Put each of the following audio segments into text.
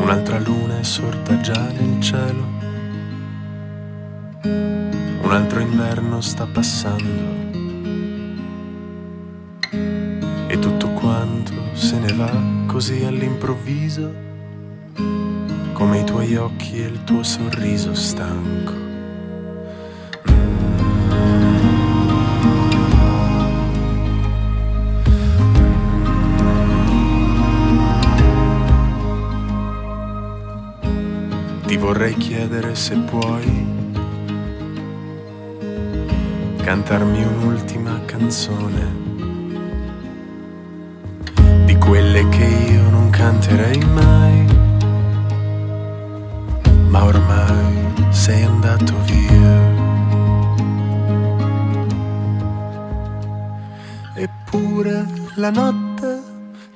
Un'altra luna è sorta già nel cielo, un altro inverno sta passando e tutto quanto se ne va così all'improvviso, come i tuoi occhi e il tuo sorriso stanco. Ti vorrei chiedere se puoi cantarmi un'ultima canzone, di quelle che io non canterei mai, ma ormai sei andato via. Eppure la notte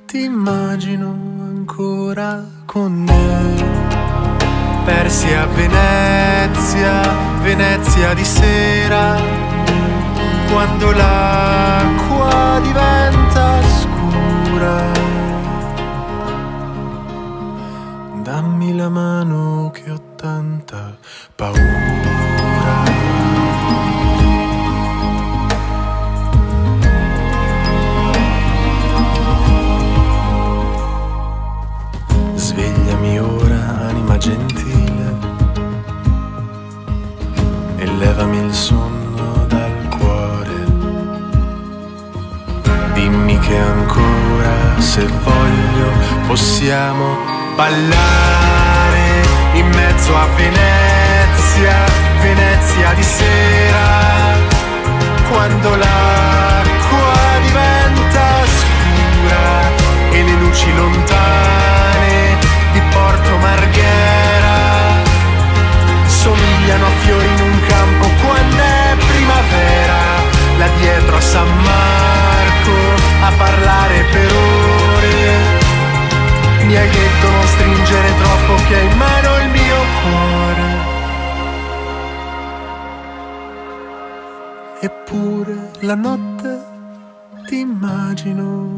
ti immagino ancora con me, persi a Venezia, Venezia di sera, quando l'acqua diventa scura. Dammi la mano che ho tanta paura. Svegliami ora, anima gentile, e levami il sonno dal cuore. Dimmi che ancora, se voglio, possiamo ballare in mezzo a Venezia, Venezia di sera, quando l'acqua diventa scura e le luci lontane di Porto Marghera somigliano a fiori in un campo quando è primavera, là dietro a San Marco a parlare per ore. Mi hai detto non stringere troppo che hai in mano il mio cuore. Eppure la notte ti immagino